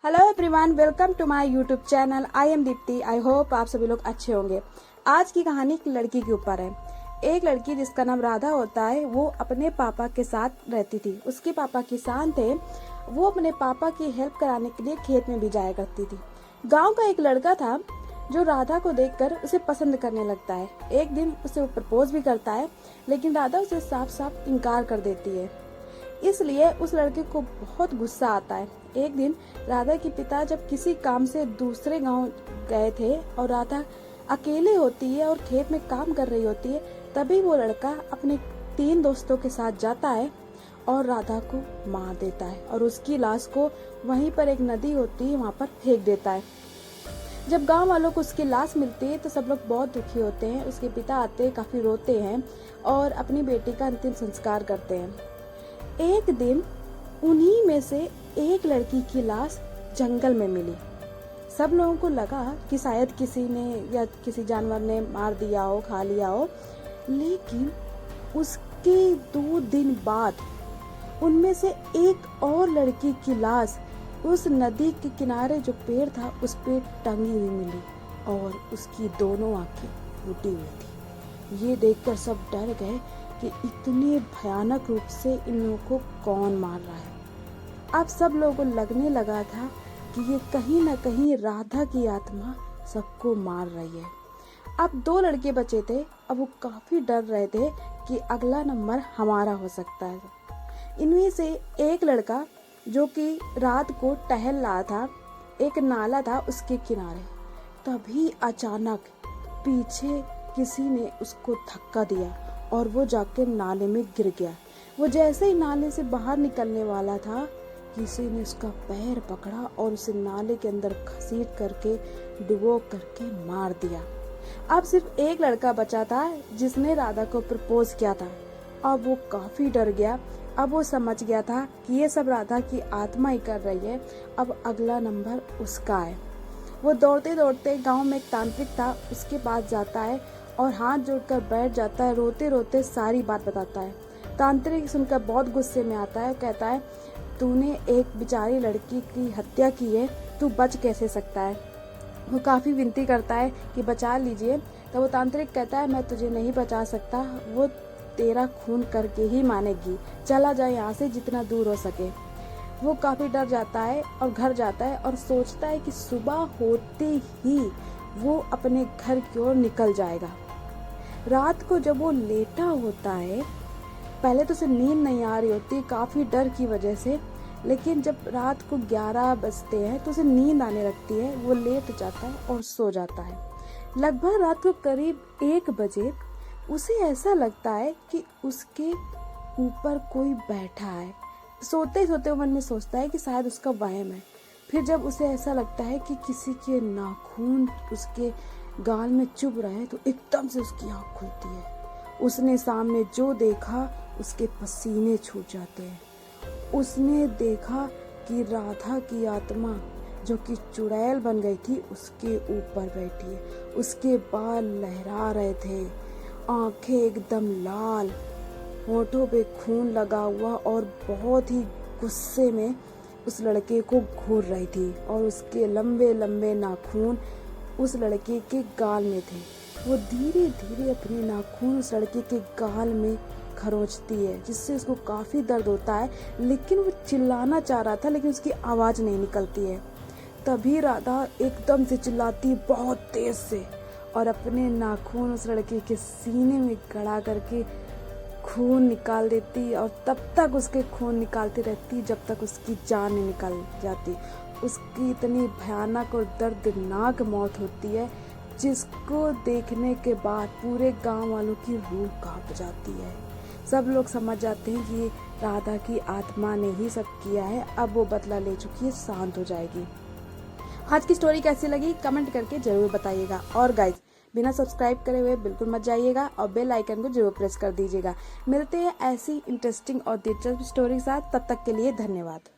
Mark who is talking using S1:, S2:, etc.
S1: Hello everyone, welcome to my YouTube channel. I am Deepti. I hope आप सभी लोग अच्छे होंगे। आज की कहानी एक लड़की के ऊपर है। एक लड़की जिसका नाम राधा होता है, वो अपने पापा के साथ रहती थी। उसके पापा किसान थे। वो अपने पापा की हेल्प कराने के लिए खेत में भी जाया करती थी। गाँव का एक लड़का था जो राधा को देखकर उसे पसंद करने लगता है। एक दिन उसे वो प्रपोज भी करता है, लेकिन राधा उसे साफ साफ इनकार कर देती है। इसलिए उस लड़के को बहुत गुस्सा आता है। एक दिन राधा के पिता जब किसी काम से दूसरे गांव गए थे और राधा अकेले होती है और खेत में काम कर रही होती है, तभी वो लड़का अपने 3 दोस्तों के साथ जाता है और राधा को मार देता है और उसकी लाश को वहीं पर एक नदी होती है वहां पर फेंक देता है। जब गांव वालों को उसकी लाश मिलती है तो सब लोग बहुत दुखी होते हैं। उसके पिता आते हैं, काफी रोते हैं और अपनी बेटी का अंतिम संस्कार करते हैं। एक दिन उन्हीं में से एक लड़की की लाश जंगल में मिली। सब लोगों को लगा कि शायद किसी ने या किसी जानवर ने मार दिया हो, खा लिया हो, लेकिन उसके 2 दिन बाद उनमें से एक और लड़की की लाश उस नदी के किनारे जो पेड़ था उस पे टंगी हुई मिली और उसकी दोनों आंखें फूटी हुई थी। ये देखकर सब डर गए कि इतने भयानक रूप से इन लोगों को कौन मार रहा है। अब सब लोगों को लगने लगा था कि ये कहीं न कहीं राधा की आत्मा सबको मार रही है। अब 2 लड़के बचे थे। अब वो काफी डर रहे थे कि अगला नंबर हमारा हो सकता है। इनमें से एक लड़का जो कि रात को टहल रहा था, एक नाला था उसके किनारे, तभी अचानक पीछे किसी ने उसको धक्का दिया और वो जाकर नाले में गिर गया। वो जैसे ही नाले से बाहर निकलने वाला था, किसी ने उसका पैर पकड़ा और उसे नाले के अंदर घसीट करके डुबो करके मार दिया। अब सिर्फ एक लड़का बचा था जिसने राधा को प्रपोज किया था। अब वो काफी डर गया। अब वो समझ गया था कि ये सब राधा की आत्मा ही कर रही है। अब अगला नंबर उसका है। वो दौड़ते दौड़ते गांव में एक तांत्रिक था, उसके पास जाता है और हाथ जोड़कर बैठ जाता है। रोते रोते सारी बात बताता है। तांत्रिक सुनकर बहुत गुस्से में आता है। कहता है, तूने एक बेचारी लड़की की हत्या की है, तू बच कैसे सकता है। वो काफी विनती करता है कि बचा लीजिए। तो वो तांत्रिक कहता है, मैं तुझे नहीं बचा सकता, वो तेरा खून करके ही मानेगी, चला जाए यहाँ से जितना दूर हो सके। वो काफी डर जाता है और घर जाता है और सोचता है कि सुबह होते ही वो अपने घर की ओर निकल जाएगा। रात को जब वो लेटा होता है, पहले तो उसे नींद नहीं आ रही होती काफी डर की वजह से, लेकिन जब रात को 11 बजते हैं तो उसे नींद आने लगती है। वो लेट जाता है और सो जाता है। लगभग रात को करीब 1 बजे उसे ऐसा लगता है कि उसके ऊपर कोई बैठा है। सोते सोते वो मन में सोचता है कि शायद उसका वहम है। फिर जब उसे ऐसा लगता है कि किसी के नाखून उसके गाल में चुभ रहे हैं तो एकदम से उसकी आंख खुलती है। उसने सामने जो देखा उसके पसीने छूट जाते हैं। उसने देखा कि राधा की आत्मा जो कि चुड़ैल बन गई थी उसके ऊपर बैठी है। उसके बाल लहरा रहे थे, आंखें एकदम लाल, होठों पे खून लगा हुआ और बहुत ही गुस्से में उस लड़के को घूर रही थी और उसके लंबे लंबे नाखून उस लड़के के गाल में थे। वो धीरे धीरे अपने नाखून उस लड़के के गाल में खरोंचती है, जिससे उसको काफी दर्द होता है। लेकिन वो चिल्लाना चाह रहा था लेकिन उसकी आवाज नहीं निकलती है। तभी राधा एकदम से चिल्लाती बहुत तेज से और अपने नाखून उस लड़के के सीने में गड़ा करके खून निकाल देती और तब तक उसके खून निकालती रहती जब तक उसकी जान नहीं निकल जाती। उसकी इतनी भयानक और दर्दनाक मौत होती है जिसको देखने के बाद पूरे गांव वालों की रूह कांप जाती है। सब लोग समझ जाते हैं कि राधा की आत्मा ने ही सब किया है। अब वो बदला ले चुकी है, शांत हो जाएगी। आज की स्टोरी कैसी लगी कमेंट करके जरूर बताइएगा। और गाइज, बिना सब्सक्राइब करे हुए बिल्कुल मत जाइएगा और बेल आइकन को जरूर प्रेस कर दीजिएगा। मिलते हैं ऐसी इंटरेस्टिंग और दिलचस्प स्टोरी के साथ। तब तक के लिए धन्यवाद।